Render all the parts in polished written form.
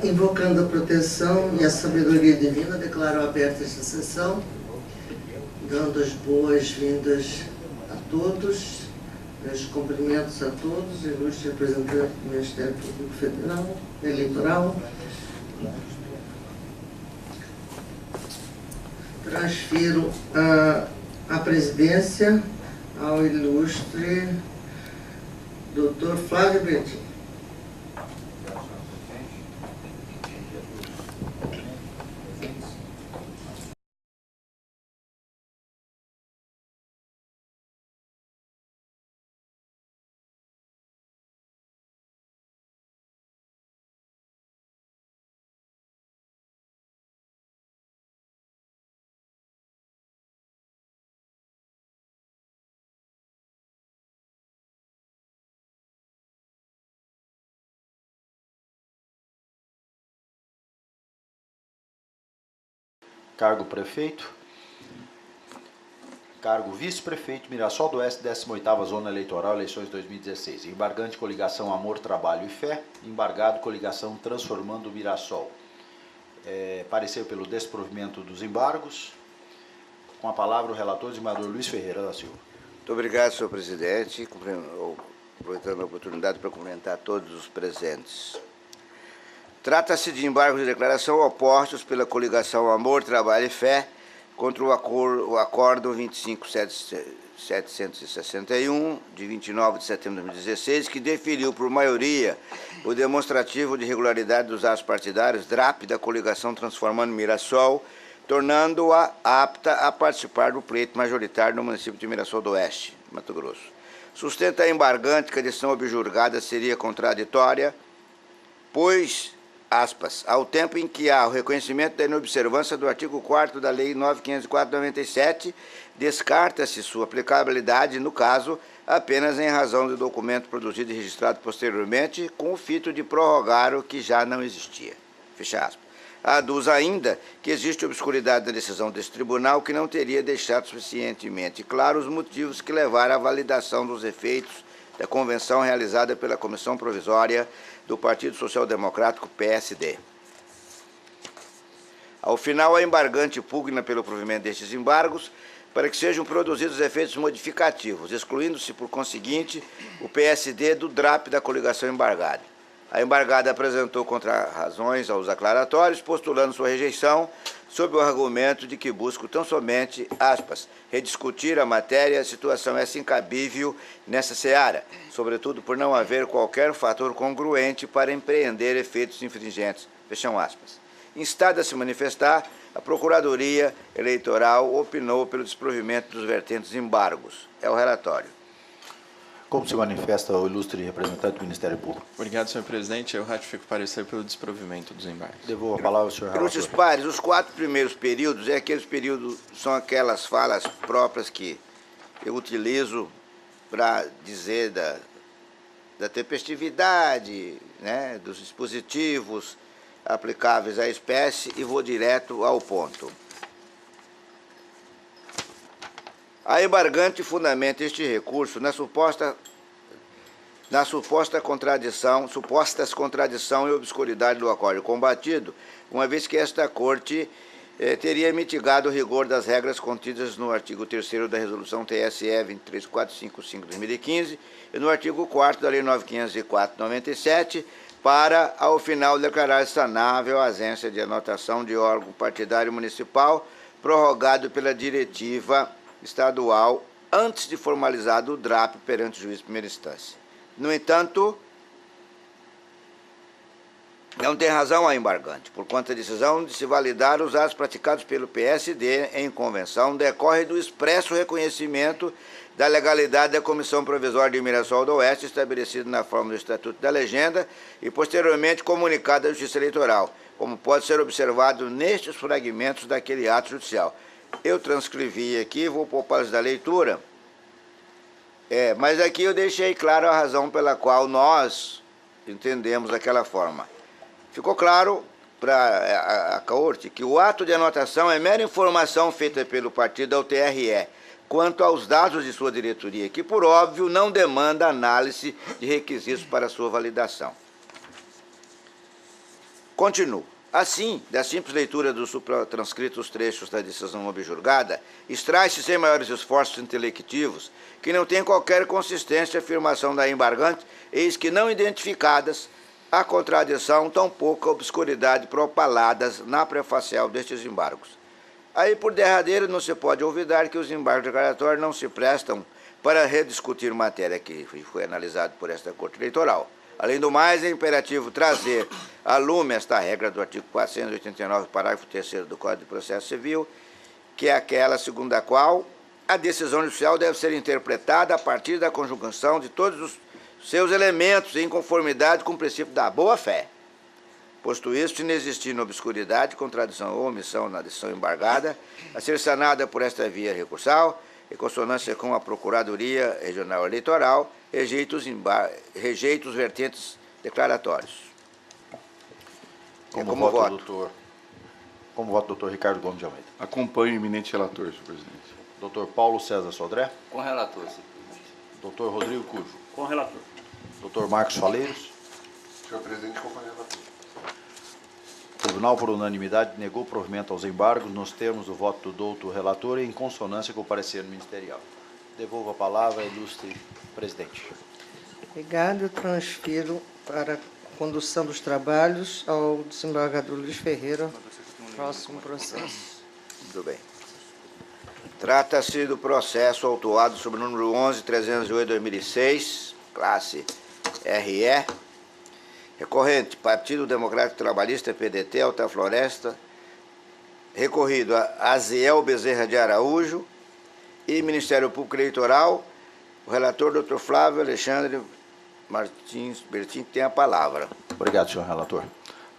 Invocando a proteção e a sabedoria divina, declaro aberta esta sessão, dando as boas-vindas a todos, meus cumprimentos a todos, ilustre representante do Ministério Público Federal, Eleitoral. Transfiro a presidência ao ilustre Dr. Flávio Bertin. Cargo prefeito. Cargo vice-prefeito, Mirassol do Oeste, 18ª Zona Eleitoral, eleições 2016. Embargante, coligação Amor, Trabalho e Fé. Embargado, coligação Transformando Mirassol. Parecer pelo desprovimento dos embargos. Com a palavra o relator, desembargador Luiz Ferreira da Silva. Muito obrigado, senhor presidente. Aproveitando a oportunidade para cumprimentar todos os presentes. Trata-se de embargos de declaração opostos pela coligação Amor, Trabalho e Fé contra o Acordo 25761, de 29 de setembro de 2016, que definiu por maioria o demonstrativo de regularidade dos atos partidários DRAP da coligação Transformando Mirassol, tornando-a apta a participar do pleito majoritário no município de Mirassol do Oeste, Mato Grosso. Sustenta a embargante que a decisão objurgada seria contraditória, pois, aspas, ao tempo em que há o reconhecimento da inobservância do artigo 4º da Lei 9.504/97, descarta-se sua aplicabilidade, no caso, apenas em razão do documento produzido e registrado posteriormente, com o fito de prorrogar o que já não existia. Fecha aspas. Aduz ainda que existe obscuridade na decisão desse tribunal que não teria deixado suficientemente claros os motivos que levaram à validação dos efeitos da convenção realizada pela Comissão Provisória do Partido Social Democrático, PSD. Ao final, a embargante pugna pelo provimento destes embargos para que sejam produzidos efeitos modificativos, excluindo-se, por conseguinte, o PSD do DRAP da coligação embargada. A embargada apresentou contrarrazões aos aclaratórios, postulando sua rejeição sob o argumento de que busca tão somente, aspas, rediscutir a matéria, a situação essa incabível nessa seara, sobretudo por não haver qualquer fator congruente para empreender efeitos infringentes, fecham aspas. Instada a se manifestar, a Procuradoria Eleitoral opinou pelo desprovimento dos vertentes embargos. É o relatório. Como se manifesta o ilustre representante do Ministério Público? Obrigado, senhor presidente. Eu ratifico o parecer pelo desprovimento dos embargos. Devolvo a palavra ao senhor relator. Ilustres pares, os 4 primeiros períodos, são aquelas falas próprias que eu utilizo para dizer da tempestividade, né, dos dispositivos aplicáveis à espécie, e vou direto ao ponto. A embargante fundamenta este recurso supostas contradição e obscuridade do acórdão combatido, uma vez que esta Corte teria mitigado o rigor das regras contidas no artigo 3º da Resolução TSE 23455/2015 e no artigo 4º da Lei 9.504/97, para, ao final, declarar sanável a ausência de anotação de órgão partidário municipal prorrogado pela diretiva estadual antes de formalizado o DRAP perante o juiz de primeira instância. No entanto, não tem razão a embargante, por quanto a decisão de se validar os atos praticados pelo PSD em convenção decorre do expresso reconhecimento da legalidade da Comissão Provisória de Mirassol do Oeste, estabelecida na forma do Estatuto da Legenda e posteriormente comunicada à Justiça Eleitoral, como pode ser observado nestes fragmentos daquele ato judicial. Eu transcrevi aqui, vou poupá-los da leitura, mas aqui eu deixei claro a razão pela qual nós entendemos daquela forma. Ficou claro para a Corte que o ato de anotação é mera informação feita pelo partido ao TRE, quanto aos dados de sua diretoria, que, por óbvio, não demanda análise de requisitos para sua validação. Continuo. Assim, da simples leitura dos supratranscritos trechos da decisão objulgada, extrai-se sem maiores esforços intelectivos que não tem qualquer consistência a afirmação da embargante, eis que não identificadas a contradição, tampouco a obscuridade propaladas na prefacial destes embargos. Aí, por derradeiro, não se pode olvidar que os embargos declaratórios não se prestam para rediscutir matéria que foi analisada por esta Corte Eleitoral. Além do mais, é imperativo trazer à lume esta regra do artigo 489, parágrafo 3º do Código de Processo Civil, que é aquela segundo a qual a decisão judicial deve ser interpretada a partir da conjugação de todos os seus elementos em conformidade com o princípio da boa-fé. Posto isto, inexistindo obscuridade, contradição ou omissão na decisão embargada, a ser sanada por esta via recursal, em consonância com a Procuradoria Regional Eleitoral, rejeita os vertentes declaratórios. Como voto, doutor Ricardo Gomes de Almeida. Acompanho o eminente relator, senhor presidente. Doutor Paulo César Sodré. Com relator, senhor presidente. Doutor Rodrigo Cujo. Com relator. Doutor Marcos Faleiros. Senhor presidente, acompanho o relator. O Tribunal, por unanimidade, negou provimento aos embargos nos termos do voto do doutor relator e em consonância com o parecer ministerial. Devolvo a palavra ao ilustre presidente. Obrigado. Eu transfiro para a condução dos trabalhos ao desembargador Luiz Ferreira. Próximo processo. Muito bem. Trata-se do processo autuado sob o número 11.308/2006, classe RE, recorrente, Partido Democrático Trabalhista, PDT, Alta Floresta, recorrido a Aziel Bezerra de Araújo e Ministério Público Eleitoral. O relator, Dr. Flávio Alexandre Martins Bertin, tem a palavra. Obrigado, senhor relator.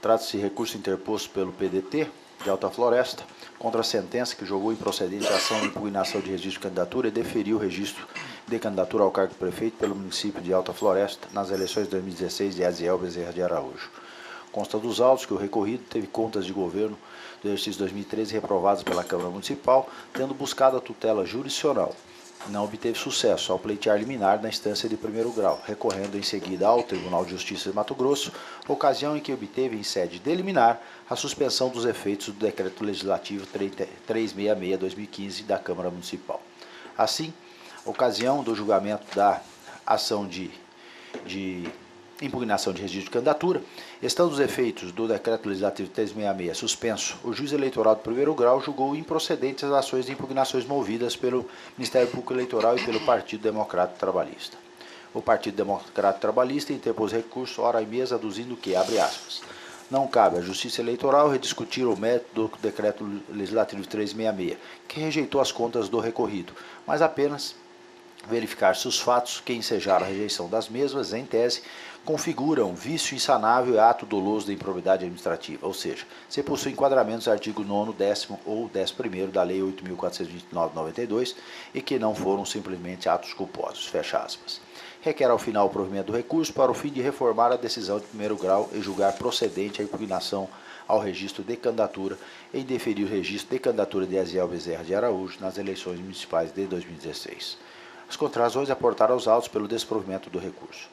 Trata-se de recurso interposto pelo PDT de Alta Floresta contra a sentença que julgou improcedente a ação de impugnação de registro de candidatura e deferiu o registro de candidatura ao cargo de prefeito pelo município de Alta Floresta nas eleições de 2016 de Aziel Bezerra de Araújo. Consta dos autos que o recorrido teve contas de governo do exercício 2013 reprovadas pela Câmara Municipal, tendo buscado a tutela jurisdicional. Não obteve sucesso ao pleitear liminar na instância de primeiro grau, recorrendo em seguida ao Tribunal de Justiça de Mato Grosso, ocasião em que obteve em sede de liminar a suspensão dos efeitos do Decreto Legislativo 366/2015 da Câmara Municipal. Assim, ocasião do julgamento da ação de impugnação de registro de candidatura, estando os efeitos do Decreto Legislativo 366 suspenso, o juiz eleitoral de primeiro grau julgou improcedentes as ações de impugnações movidas pelo Ministério Público Eleitoral e pelo Partido Democrático Trabalhista. O Partido Democrático Trabalhista interpôs recurso hora e mesa aduzindo que, abre aspas, não cabe à Justiça Eleitoral rediscutir o mérito do Decreto Legislativo 366, que rejeitou as contas do recorrido, mas apenas verificar se os fatos que ensejaram a rejeição das mesmas, em tese, configuram vício insanável e ato doloso de improbidade administrativa, ou seja, se possui enquadramentos do artigo 9º, 10º ou 11º da Lei 8.429/92 e que não foram simplesmente atos culposos, fecha aspas. Requer ao final o provimento do recurso para o fim de reformar a decisão de primeiro grau e julgar procedente a impugnação ao registro de candidatura e deferir o registro de candidatura de Aziel Bezerra de Araújo nas eleições municipais de 2016. As contrarrazões aportaram aos autos pelo desprovimento do recurso.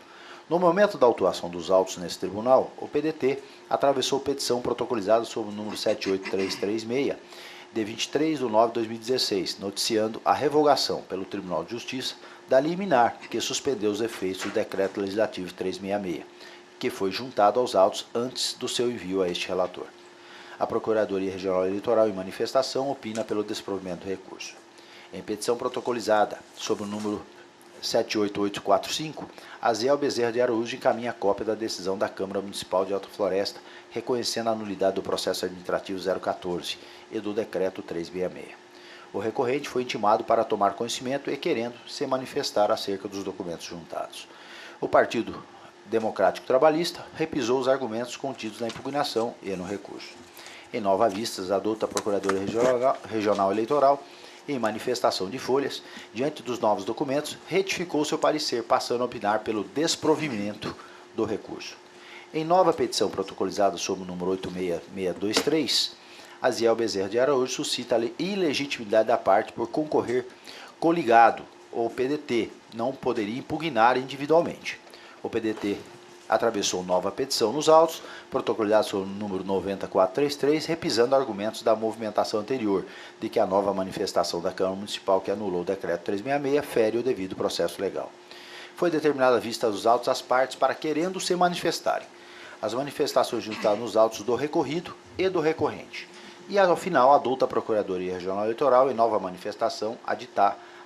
No momento da autuação dos autos nesse tribunal, o PDT atravessou petição protocolizada sob o número 78336, de 23 de nove de 2016, noticiando a revogação pelo Tribunal de Justiça da liminar que suspendeu os efeitos do Decreto Legislativo 366, que foi juntado aos autos antes do seu envio a este relator. A Procuradoria Regional Eleitoral, em manifestação, opina pelo desprovimento do recurso. Em petição protocolizada sob o número 78845, Aziel Bezerra de Araújo encaminha a cópia da decisão da Câmara Municipal de Alta Floresta, reconhecendo a nulidade do processo administrativo 014 e do decreto 366. O recorrente foi intimado para tomar conhecimento e querendo se manifestar acerca dos documentos juntados. O Partido Democrático Trabalhista repisou os argumentos contidos na impugnação e no recurso. Em Nova Vistas, adota a Procuradoria Regional Eleitoral, em manifestação de folhas, diante dos novos documentos, retificou seu parecer, passando a opinar pelo desprovimento do recurso. Em nova petição protocolizada sob o número 86623, Aziel Bezerra de Araújo suscita a ilegitimidade da parte por concorrer coligado. O PDT não poderia impugnar individualmente. O PDT atravessou nova petição nos autos, protocolizado sob o número 90433, repisando argumentos da movimentação anterior, de que a nova manifestação da Câmara Municipal que anulou o decreto 366 fere o devido processo legal. Foi determinada a vista dos autos às partes para querendo se manifestarem. As manifestações juntadas nos autos do recorrido e do recorrente. E, ao final, a adulta Procuradoria Regional Eleitoral, em nova manifestação,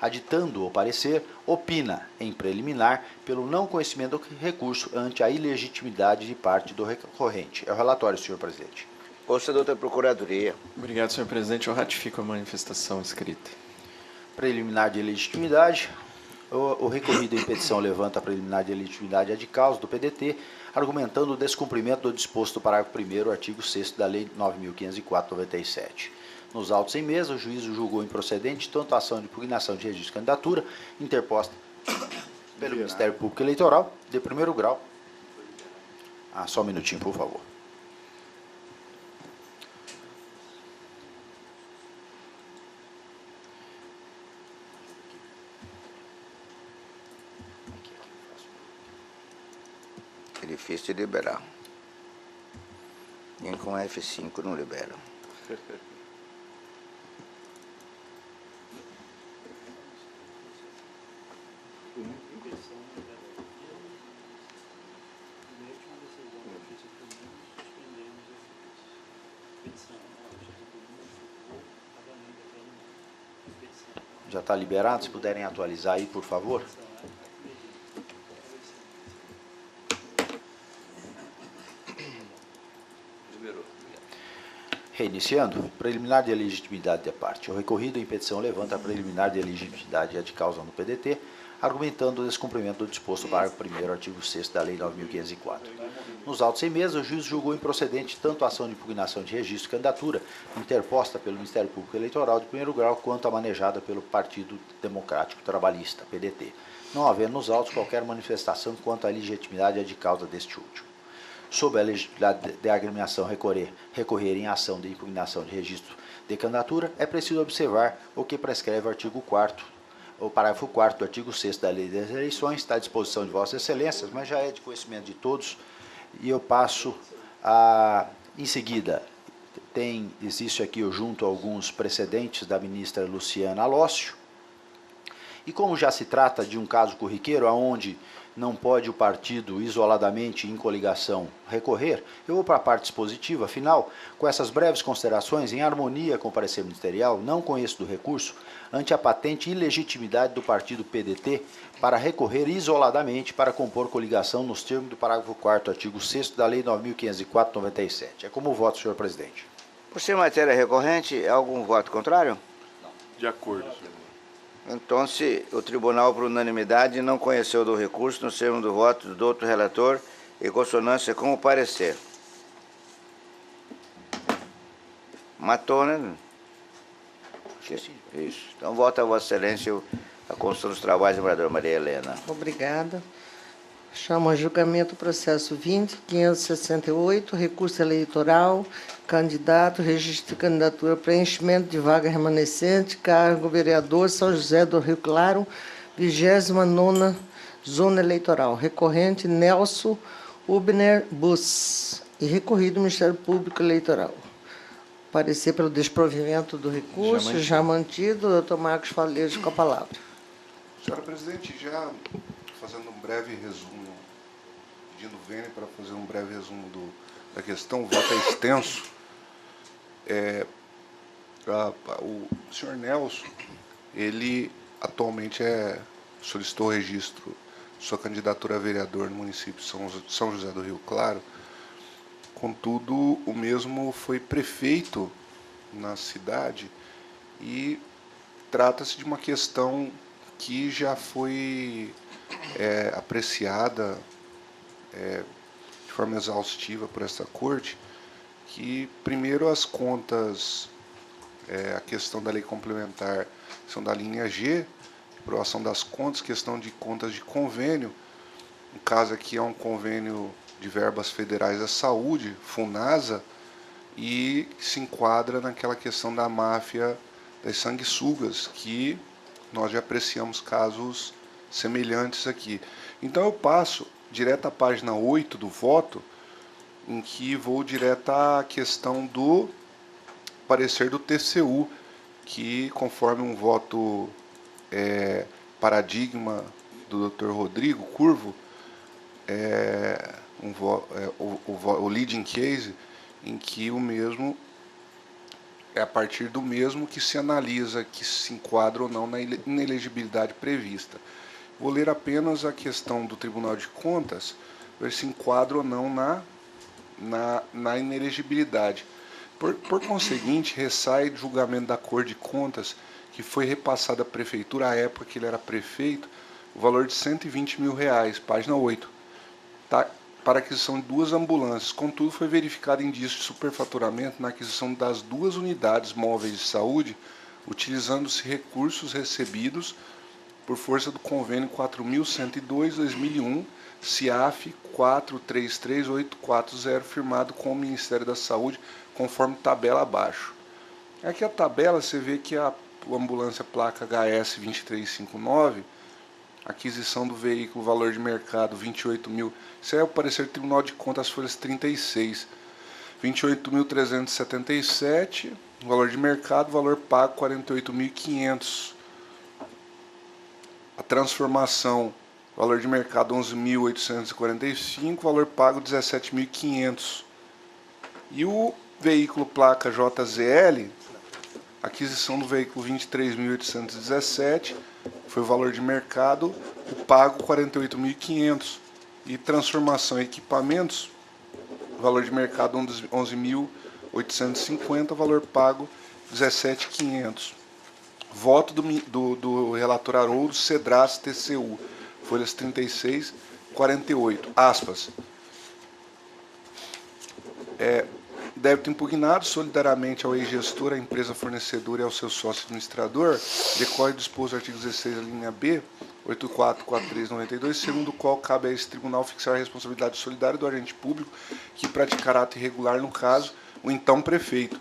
aditando o parecer, opina, em preliminar, pelo não conhecimento do recurso ante a ilegitimidade de parte do recorrente. É o relatório, senhor presidente. Ouça, doutor Procuradoria. Obrigado, senhor presidente. Eu ratifico a manifestação escrita. Preliminar de ilegitimidade. O recorrido em petição levanta a preliminar de ilegitimidade de causa do PDT, argumentando o descumprimento do disposto do parágrafo 1º, artigo 6º da Lei 9.504/97. Nos autos em mesa, o juízo julgou improcedente tanto a ação de impugnação de registro de candidatura interposta pelo Ministério Público Eleitoral, de primeiro grau. Só um minutinho, por favor. É difícil de liberar. Nem com F5 não libera. Já está liberado? Se puderem atualizar aí, por favor. Reiniciando, preliminar de legitimidade da parte. O recorrido em petição levanta a preliminar de legitimidade de causa no PDT, argumentando o descumprimento do disposto no parágrafo 1º, artigo 6º da Lei 9.504. Nos autos em mesa, o juiz julgou improcedente tanto a ação de impugnação de registro de candidatura interposta pelo Ministério Público Eleitoral de primeiro grau, quanto a manejada pelo Partido Democrático Trabalhista, PDT, não havendo nos autos qualquer manifestação quanto à legitimidade de causa deste último. Sob a legitimidade de agremiação recorrer em ação de impugnação de registro de candidatura, é preciso observar o que prescreve o artigo 4º, o parágrafo 4º do artigo 6º da Lei das Eleições, está à disposição de Vossas Excelências, mas já é de conhecimento de todos, e eu passo em seguida, existe aqui junto a alguns precedentes da ministra Luciana Alócio, e como já se trata de um caso corriqueiro, onde não pode o partido isoladamente em coligação recorrer, eu vou para a parte dispositiva. Afinal, com essas breves considerações, em harmonia com o parecer ministerial, não conheço do recurso, ante a patente ilegitimidade do partido PDT para recorrer isoladamente para compor coligação nos termos do parágrafo 4º, artigo 6º da Lei 9.504/97. É como voto, senhor presidente. Por ser matéria recorrente, há algum voto contrário? De acordo, senhor. Então, se o tribunal, por unanimidade, não conheceu do recurso no termo do voto do outro relator, em consonância com o parecer. Matou, né? Isso. Então, vota a Vossa Excelência a condução dos trabalhos da vereadora Maria Helena. Obrigada. Chamo a julgamento o processo 20.568, recurso eleitoral, candidato, registro de candidatura, preenchimento de vaga remanescente, cargo vereador São José do Rio Claro, 29ª Zona Eleitoral. Recorrente Nelson Ubner Bus e recorrido Ministério Público Eleitoral. Parecer pelo desprovimento do recurso, já mantido. Doutor Marcos Faleiro com a palavra. Senhora presidente, já fazendo um breve resumo, pedindo vênia para fazer um breve resumo da questão, o voto é extenso. O senhor Nelson, ele atualmente solicitou o registro de sua candidatura a vereador no município de São José do Rio Claro. Contudo, o mesmo foi prefeito na cidade e trata-se de uma questão que já foi apreciada de forma exaustiva por esta corte, que primeiro as contas, a questão da lei complementar, questão da linha G, aprovação das contas, questão de contas de convênio, no caso aqui é um convênio de verbas federais da saúde, FUNASA, e se enquadra naquela questão da máfia das sanguessugas, que nós já apreciamos casos semelhantes aqui. Então eu passo direto à página 8 do voto, em que vou direto à questão do parecer do TCU, que conforme um voto paradigma do Dr. Rodrigo Curvo, o leading case, em que o mesmo é a partir do mesmo que se analisa que se enquadra ou não na inelegibilidade prevista. Vou ler apenas a questão do Tribunal de Contas, ver se enquadra ou não na inelegibilidade. Por conseguinte, ressai do julgamento da Cor de Contas, que foi repassado à Prefeitura à época que ele era prefeito, o valor de R$120 mil, página 8, tá? Para a aquisição de 2 ambulâncias. Contudo, foi verificado indício de superfaturamento na aquisição das 2 unidades móveis de saúde, utilizando-se recursos recebidos por força do convênio 4.102/2001, CIAF 433840, firmado com o Ministério da Saúde, conforme tabela abaixo. Aqui a tabela, você vê que a ambulância placa HS 2359, aquisição do veículo, valor de mercado 28 mil, isso é o parecer do Tribunal de Contas, folhas 36, 28.377, valor de mercado, valor pago 48.500. A transformação, valor de mercado 11.845, valor pago 17.500. E o veículo placa JZL, aquisição do veículo 23.817, foi o valor de mercado, o pago 48.500. E transformação e equipamentos, valor de mercado 11.850, valor pago 17.500. Voto do relator Haroldo, Cedras TCU, folhas 36, 48, aspas. Débito impugnado solidariamente ao ex-gestor, à empresa fornecedora e ao seu sócio administrador, decorre do disposto do artigo 16, a linha B, 844392, segundo o qual cabe a esse tribunal fixar a responsabilidade solidária do agente público que praticar ato irregular, no caso, o então prefeito,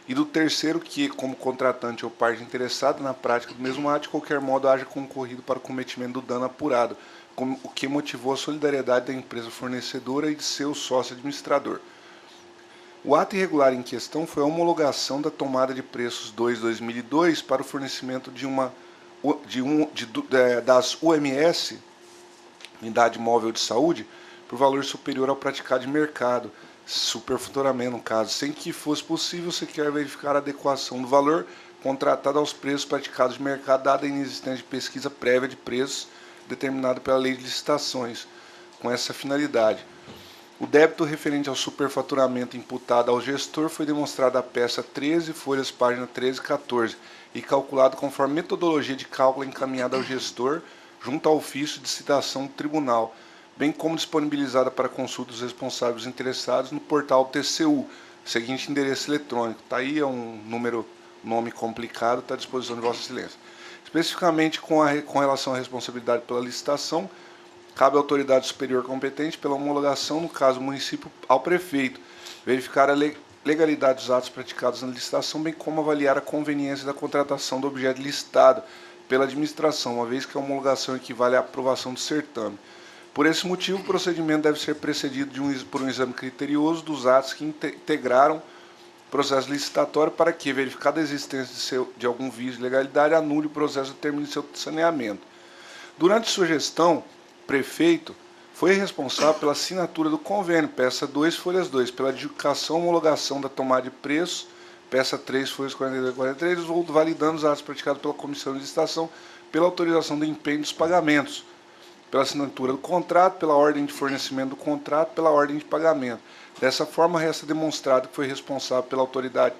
e do terceiro que, como contratante ou parte interessada na prática do mesmo ato, de qualquer modo haja concorrido para o cometimento do dano apurado, o que motivou a solidariedade da empresa fornecedora e de seu sócio administrador. O ato irregular em questão foi a homologação da tomada de preços 2/2002 para o fornecimento das UMS, Unidade Móvel de Saúde, por valor superior ao praticado de mercado, superfaturamento no caso, sem que fosse possível sequer verificar a adequação do valor contratado aos preços praticados de mercado, dada a inexistência de pesquisa prévia de preços determinada pela Lei de Licitações, com essa finalidade. O débito referente ao superfaturamento imputado ao gestor foi demonstrado à peça 13, folhas página 13 e 14, e calculado conforme metodologia de cálculo encaminhada ao gestor junto ao ofício de citação do tribunal, bem como disponibilizada para consulta dos responsáveis interessados no portal TCU, seguinte endereço eletrônico. Está aí, é um nome complicado, está à disposição de Vossa Excelência. Especificamente com relação à responsabilidade pela licitação, cabe à autoridade superior competente pela homologação, no caso o município, ao prefeito, verificar a legalidade dos atos praticados na licitação, bem como avaliar a conveniência da contratação do objeto licitado pela administração, uma vez que a homologação equivale à aprovação do certame. Por esse motivo, o procedimento deve ser precedido por um exame criterioso dos atos que integraram o processo licitatório para que, verificada a existência de algum vício de legalidade, anule o processo e termine seu saneamento. Durante sua gestão, prefeito foi responsável pela assinatura do convênio, peça 2, folhas 2, pela adjudicação e homologação da tomada de preços, peça 3, folhas 42 e 43, validando os atos praticados pela comissão de licitação, pela autorização do empenho dos pagamentos, pela assinatura do contrato, pela ordem de fornecimento do contrato, pela ordem de pagamento. Dessa forma, resta demonstrado que foi responsável pela autoridade.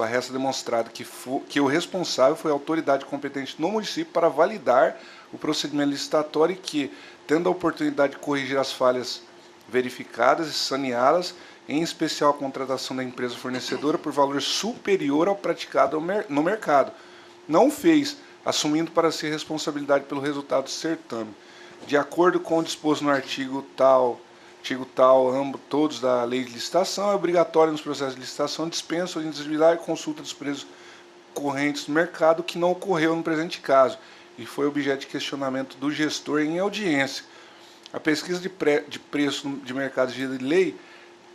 Resta demonstrado que o responsável foi a autoridade competente no município para validar o procedimento licitatório e que, tendo a oportunidade de corrigir as falhas verificadas e saneá-las, em especial a contratação da empresa fornecedora por valor superior ao praticado no mercado, não o fez, assumindo para si responsabilidade pelo resultado do certame. De acordo com o disposto no artigo tal, ambos todos da Lei de Licitação, é obrigatório nos processos de licitação dispensa ou individual e consulta dos preços correntes do mercado, que não ocorreu no presente caso, e foi objeto de questionamento do gestor em audiência. A pesquisa de preço de mercado de lei,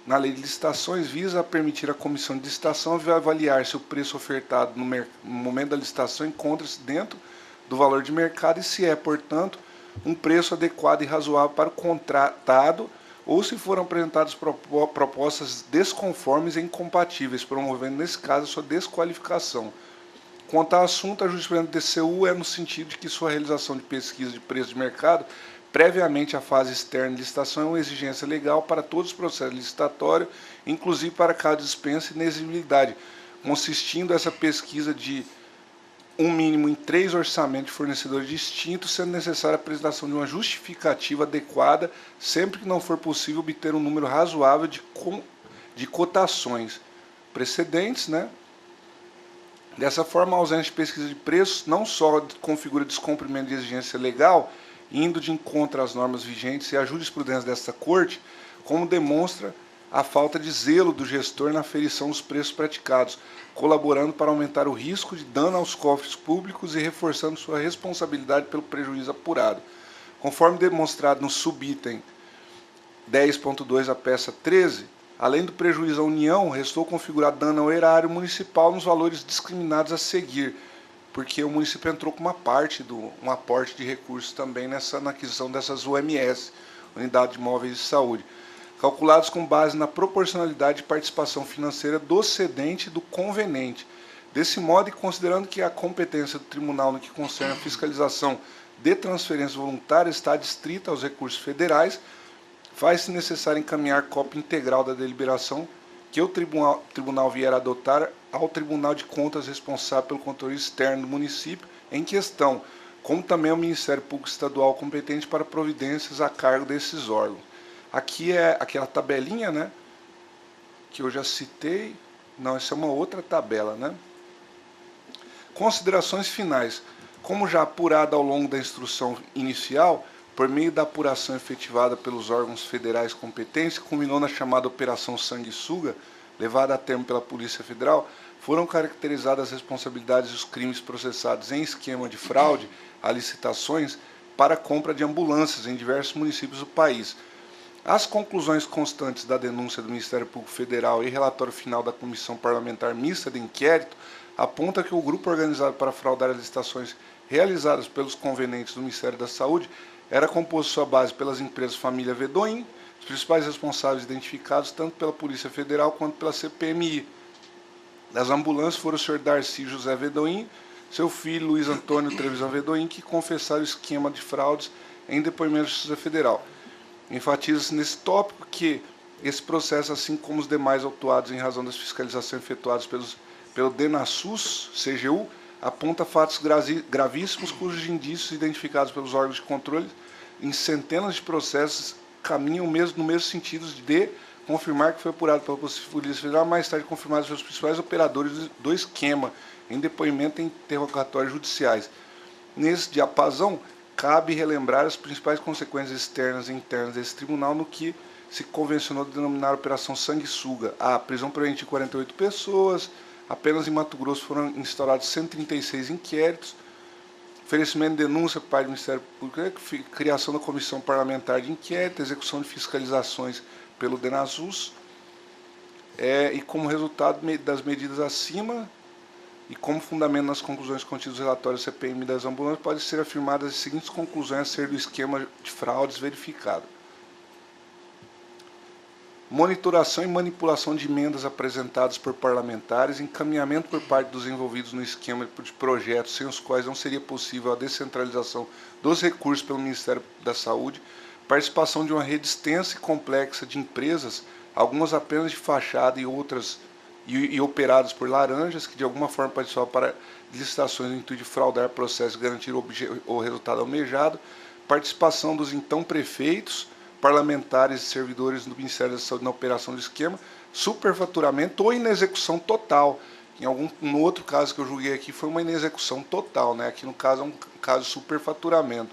na lei de licitações, visa permitir à comissão de licitação avaliar se o preço ofertado no momento da licitação encontra-se dentro do valor de mercado e se é, portanto, um preço adequado e razoável para o contratado ou se foram apresentadas propostas desconformes e incompatíveis, promovendo, nesse caso, a sua desqualificação. Quanto ao assunto, a jurisprudência do TCU é no sentido de que sua realização de pesquisa de preço de mercado, previamente à fase externa de licitação, é uma exigência legal para todos os processos licitatórios, inclusive para caso de dispensa e inexigibilidade, consistindo essa pesquisa de um mínimo em 3 orçamentos de fornecedores distintos, sendo necessária a apresentação de uma justificativa adequada, sempre que não for possível obter um número razoável de cotações precedentes, né? Dessa forma, a ausência de pesquisa de preços não só configura descumprimento de exigência legal, indo de encontro às normas vigentes e à jurisprudência desta Corte, como demonstra a falta de zelo do gestor na aferição dos preços praticados, colaborando para aumentar o risco de dano aos cofres públicos e reforçando sua responsabilidade pelo prejuízo apurado. Conforme demonstrado no subitem 10.2 a peça 13, além do prejuízo à União, restou configurado dano ao erário municipal nos valores discriminados a seguir, porque o município entrou com uma parte um aporte de recursos também na aquisição dessas UMS, Unidade de Móveis de Saúde, calculados com base na proporcionalidade de participação financeira do cedente e do convenente. Desse modo, e considerando que a competência do tribunal no que concerne a fiscalização de transferência voluntária está adstrita aos recursos federais, faz-se necessário encaminhar cópia integral da deliberação que o tribunal vier a adotar ao Tribunal de Contas responsável pelo controle externo do município em questão, como também ao Ministério Público Estadual competente para providências a cargo desses órgãos. Aqui é aquela tabelinha, né, que eu já citei. Não, essa é uma outra tabela, né? Considerações finais. Como já apurado ao longo da instrução inicial, por meio da apuração efetivada pelos órgãos federais competentes, culminou na chamada Operação Sanguessuga, levada a termo pela Polícia Federal, foram caracterizadas as responsabilidades e os crimes processados em esquema de fraude a licitações para a compra de ambulâncias em diversos municípios do país. As conclusões constantes da denúncia do Ministério Público Federal e relatório final da Comissão Parlamentar Mista de Inquérito aponta que o grupo organizado para fraudar as licitações realizadas pelos convenentes do Ministério da Saúde era composto sua base pelas empresas Família Vedoim, os principais responsáveis identificados tanto pela Polícia Federal quanto pela CPMI. Das ambulâncias foram o senhor Darcy José Vedoim, seu filho Luiz Antônio Trevisan Vedoim, que confessaram o esquema de fraudes em depoimento da Justiça Federal. Enfatiza-se nesse tópico que esse processo, assim como os demais autuados em razão das fiscalizações efetuadas pelo DENASUS, CGU, aponta fatos gravíssimos cujos indícios identificados pelos órgãos de controle em centenas de processos caminham no mesmo sentido de confirmar que foi apurado pela Polícia Federal, mais tarde confirmados pelos principais operadores do esquema em depoimento e interrogatórios judiciais. Nesse diapasão, cabe relembrar as principais consequências externas e internas desse tribunal no que se convencionou denominar Operação Sanguessuga. A prisão preventiva de 48 pessoas, apenas em Mato Grosso foram instaurados 136 inquéritos, oferecimento de denúncia por parte do Ministério Público, criação da Comissão Parlamentar de Inquérito, execução de fiscalizações pelo DENASUS, e como resultado das medidas acima, e como fundamento nas conclusões contidas no relatório CPMI das ambulâncias, podem ser afirmadas as seguintes conclusões a ser do esquema de fraudes verificado. Monitoração e manipulação de emendas apresentadas por parlamentares, encaminhamento por parte dos envolvidos no esquema de projetos sem os quais não seria possível a descentralização dos recursos pelo Ministério da Saúde, participação de uma rede extensa e complexa de empresas, algumas apenas de fachada e outras e operadas por laranjas, que de alguma forma participavam para licitações no intuito de fraudar processos e garantir o resultado almejado, participação dos então prefeitos, parlamentares e servidores do Ministério da Saúde na operação do esquema, superfaturamento ou inexecução total. No outro caso que eu julguei aqui foi uma inexecução total, né? Aqui no caso é um caso de superfaturamento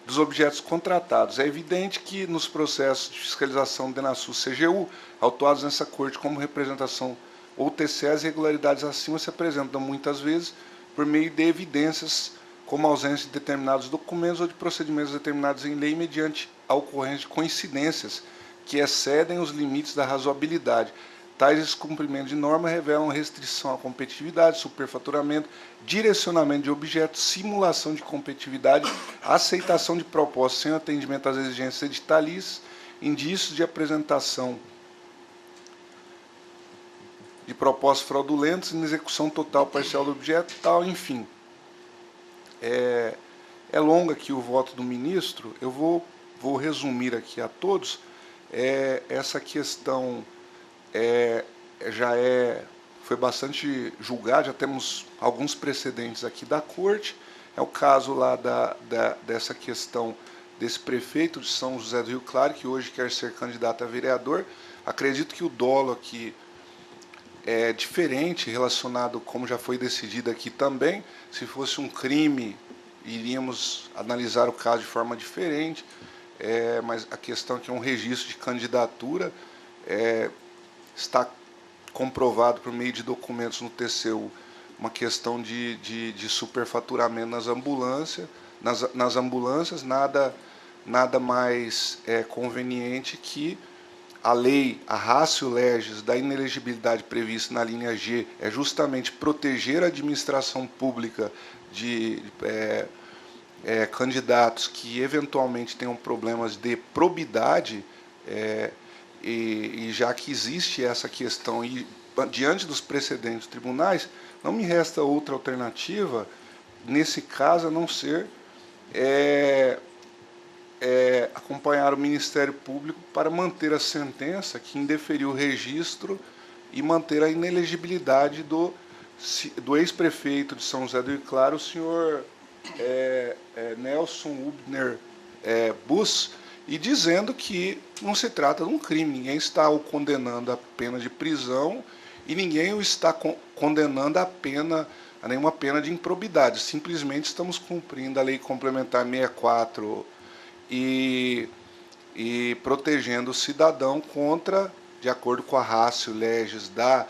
dos objetos contratados. É evidente que nos processos de fiscalização do DENASUS-CGU, autuados nessa corte como representação ou TCE, as irregularidades acima se apresentam muitas vezes por meio de evidências como a ausência de determinados documentos ou de procedimentos determinados em lei mediante a ocorrência de coincidências que excedem os limites da razoabilidade. Tais descumprimentos de norma revelam restrição à competitividade, superfaturamento, direcionamento de objetos, simulação de competitividade, aceitação de propostas sem atendimento às exigências editalícias, indícios de apresentação de propostas fraudulentas, inexecução total ou parcial do objeto, tal, enfim. É longo aqui o voto do ministro, eu vou resumir aqui a todos. Essa questão foi bastante julgada, já temos alguns precedentes aqui da Corte. É o caso lá dessa questão desse prefeito de São José do Rio Claro, que hoje quer ser candidato a vereador. Acredito que o dolo aqui é diferente, relacionado, como já foi decidido aqui também. Se fosse um crime, iríamos analisar o caso de forma diferente, mas a questão é que é um registro de candidatura, está comprovado por meio de documentos no TCU uma questão de superfaturamento nas ambulâncias, nada mais conveniente que a lei, a ratio legis da inelegibilidade prevista na linha G é justamente proteger a administração pública de candidatos que eventualmente tenham problemas de probidade, e já que existe essa questão e diante dos precedentes dos tribunais, não me resta outra alternativa, nesse caso, a não ser acompanhar o Ministério Público para manter a sentença que indeferiu o registro e manter a inelegibilidade do ex-prefeito de São José do Rio Claro, o senhor Nelson Ubner Bus, e dizendo que não se trata de um crime, ninguém está o condenando a pena de prisão e ninguém o está condenando a nenhuma pena de improbidade, simplesmente estamos cumprindo a Lei Complementar 64 e protegendo o cidadão contra, de acordo com a ratio legis da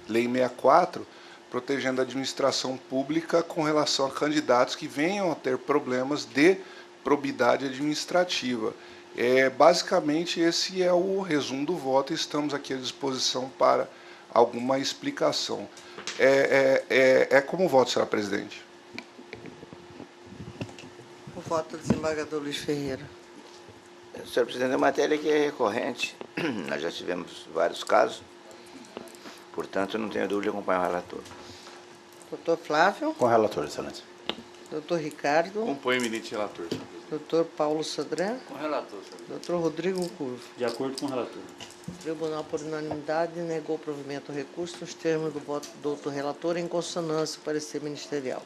Lei 64, protegendo a administração pública com relação a candidatos que venham a ter problemas de probidade administrativa. Basicamente, esse é o resumo do voto e estamos aqui à disposição para alguma explicação. Como voto, senhora presidente? O voto do desembargador Luiz Ferreira. Senhor presidente, a matéria aqui é recorrente, nós já tivemos vários casos, portanto, eu não tenho dúvida de acompanhar o relator. Doutor Flávio. Com o relator, excelência. Doutor Ricardo. Compõe o eminente relator, senhor presidente. Doutor Paulo Sodré. Com o relator, senhor presidente. Doutor Rodrigo Curvo. De acordo com o relator. O tribunal, por unanimidade, negou o provimento do recurso nos termos do voto do doutor relator em consonância com o parecer ministerial.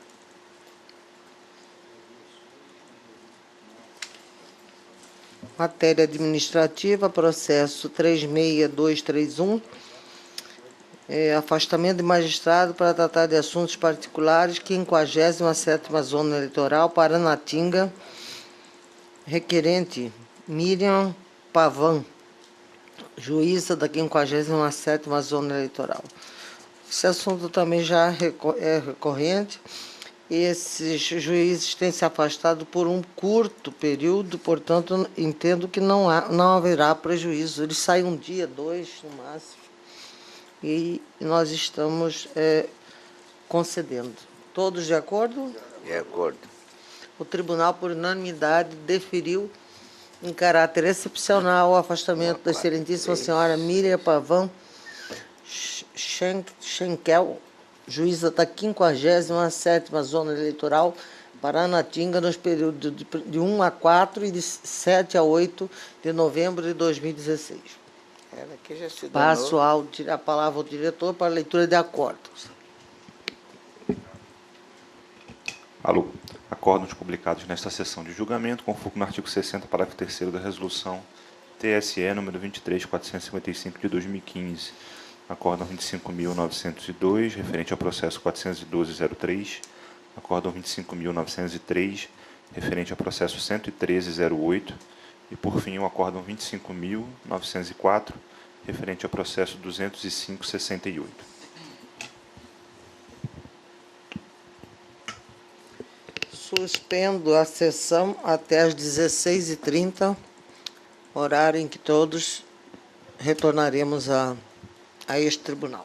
Matéria administrativa, processo 36231. Afastamento de magistrado para tratar de assuntos particulares, 57ª Zona Eleitoral, Paranatinga, requerente Miriam Pavan, juíza da 57ª Zona Eleitoral. Esse assunto também já é recorrente. Esses juízes têm se afastado por um curto período, portanto, entendo que não haverá prejuízo. Eles saem um dia, 2 no máximo. E nós estamos concedendo. Todos de acordo? De acordo. O tribunal, por unanimidade, deferiu em caráter excepcional o afastamento da excelentíssima senhora Miriam Pavan Schenkel, juíza da 57ª Zona Eleitoral, Paranatinga, nos períodos de 1 a 4 e de 7 a 8 de novembro de 2016. Ela que já se Passo a palavra ao diretor para a leitura de acordos. Alô. Acórdãos publicados nesta sessão de julgamento, conforme no artigo 60, parágrafo 3º da Resolução TSE número 23.455 de 2015. Acórdão 25.902, referente ao processo 412.03. Acórdão 25.903, referente ao processo 113.08. E, por fim, o acórdão 25.904, referente ao processo 205.68. Suspendo a sessão até às 16h30, horário em que todos retornaremos a este tribunal.